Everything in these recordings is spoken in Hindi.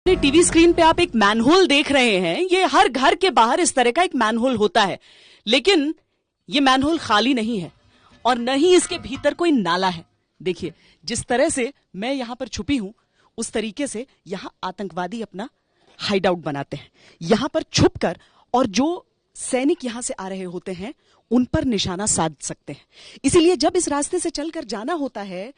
टीवी स्क्रीन पे आप एक मैनहोल देख रहे हैं। ये हर घर के बाहर इस तरह का एक मैनहोल होता है, लेकिन ये मैनहोल खाली नहीं है और न ही इसके भीतर कोई नाला है। देखिए, जिस तरह से मैं यहां पर छुपी हूं, उस तरीके से यहां आतंकवादी अपना हाइड आउट बनाते हैं। यहां पर छुपकर और जो सैनिक यहां से आ रहे होते हैं उन पर निशाना साध सकते हैं। इसीलिए जब इस रास्ते से चलकर जाना होता है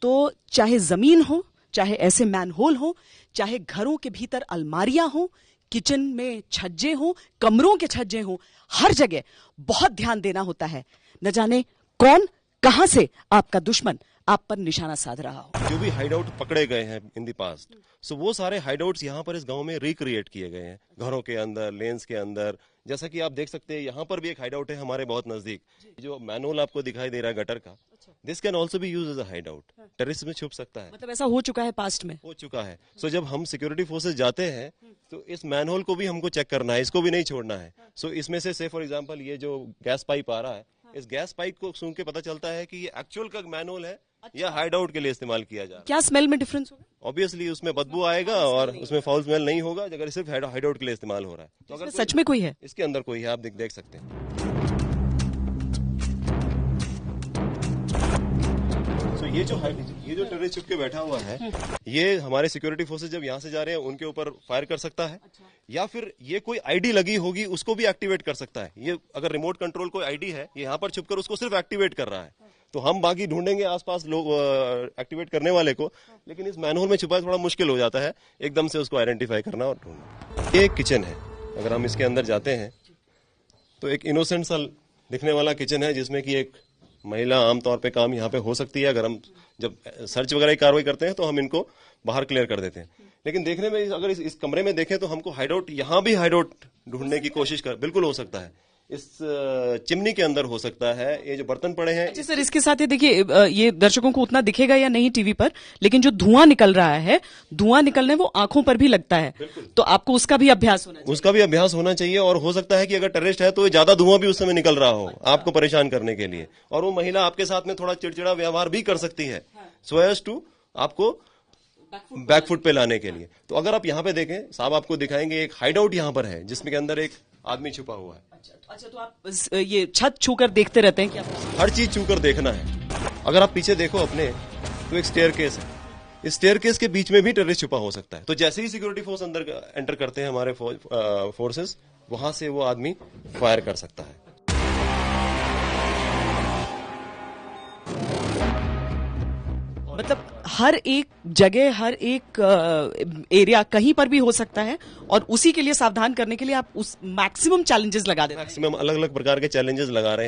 तो चाहे जमीन हो, चाहे ऐसे मैनहोल हो, चाहे घरों के भीतर अलमारियां हो, किचन में छज्जे हो, कमरों के छज्जे हो, हर जगह बहुत ध्यान देना होता है। न जाने कौन कहां से आपका दुश्मन आप पर निशाना साध रहा हो। जो भी हाइडआउट पकड़े गए हैं इन द पास्ट, सो वो सारे हाइडआउट्स यहाँ पर इस गांव में रिक्रिएट किए गए हैं, घरों के अंदर, लेन्स के अंदर। जैसा कि आप देख सकते हैं, यहाँ पर भी एक हाइडआउट है हमारे बहुत नजदीक। जो मैनहोल आपको दिखाई दे रहा है गटर का, this can also be use as a hideout. Terrace में छुप सकता है, मतलब ऐसा हो चुका है, पास्ट में हो चुका है। सो जब हम सिक्योरिटी फोर्सेज जाते हैं तो इस मैनहोल को भी हमको चेक करना है, इसको भी नहीं छोड़ना है। सो इसमें से फॉर एग्जाम्पल ये जो गैस पाइप आ रहा है, इस गैस पाइप को सूंघ के पता चलता है कि ये एक्चुअल का मैनहोल है या हाइड आउट के लिए इस्तेमाल किया जा रहा है। क्या स्मेल में डिफरेंस होगा? ऑब्वियसली उसमें बदबू आएगा और उसमें फाउल स्मेल नहीं होगा अगर सिर्फ हाइड आउट के लिए इस्तेमाल हो रहा है। तो अगर सच में कोई है, इसके अंदर कोई है, आप देख सकते हैं। तो ये जो टेररिस्ट छुप के बैठा हुआ है, ये हमारे सिक्योरिटी फोर्सेज जब यहाँ से जा रहे हैं उनके ऊपर फायर कर सकता है। या फिर ये कोई आईडी लगी होगी उसको भी एक्टिवेट कर सकता है। ये अगर रिमोट कंट्रोल कोई आईडी है, ये यहाँ पर छुपकर उसको सिर्फ एक्टिवेट कर रहा है, तो हम बाकी ढूंढेंगे आसपास लोग एक्टिवेट करने वाले को, लेकिन इस मैनहोल में छुपा थोड़ा मुश्किल हो जाता है एकदम से उसको आइडेंटिफाई करना और ढूंढना। ये एक किचन है, अगर हम इसके अंदर जाते हैं तो एक इनोसेंट सा दिखने वाला किचन है, जिसमें कि एक महिला आमतौर पे काम यहाँ पे हो सकती है। अगर हम जब सर्च वगैरह की कार्रवाई करते हैं तो हम इनको बाहर क्लियर कर देते हैं, लेकिन देखने में अगर इस कमरे में देखें तो हमको हाइडआउट, यहाँ भी हाइडआउट ढूंढने की कोशिश कर, बिल्कुल हो सकता है। इस चिमनी के अंदर हो सकता है, ये जो बर्तन पड़े हैं। अच्छा सर, इसके साथ ये देखिए, ये दर्शकों को उतना दिखेगा या नहीं टीवी पर, लेकिन जो धुआं निकल रहा है, धुआं निकलने वो आंखों पर भी लगता है, तो आपको उसका भी अभ्यास होना चाहिए। उसका भी अभ्यास होना चाहिए, और हो सकता है कि अगर टेररिस्ट है तो ज्यादा धुआं भी उस समय निकल रहा हो आपको परेशान करने के लिए, और वो महिला आपके साथ में थोड़ा चिड़चिड़ा व्यवहार भी कर सकती है सो एज टू आपको बैकफुट पे लाने के लिए। तो अगर आप यहाँ पे देखें, साहब आपको दिखाएंगे एक हाइडआउट यहाँ पर है जिसमें के अंदर एक आदमी छुपा हुआ है। अच्छा, तो आप ये छत छूकर देखते रहते हैं क्या? हर चीज छूकर देखना है। अगर आप पीछे देखो अपने, तो एक स्टेयरकेस है, इस स्टेयरकेस के बीच में भी टेररिस्ट छुपा हो सकता है। तो जैसे ही सिक्योरिटी फोर्स अंदर एंटर करते हैं हमारे फोर्सेस, वहां से वो आदमी फायर कर सकता है। मतलब हर एक जगह, हर एक एरिया कहीं पर भी हो सकता है, और उसी के लिए सावधान करने के लिए आप उस मैक्सिमम चैलेंजेस लगा देते हैं। मैक्सिमम अलग अलग प्रकार के चैलेंजेस लगा रहे हैं।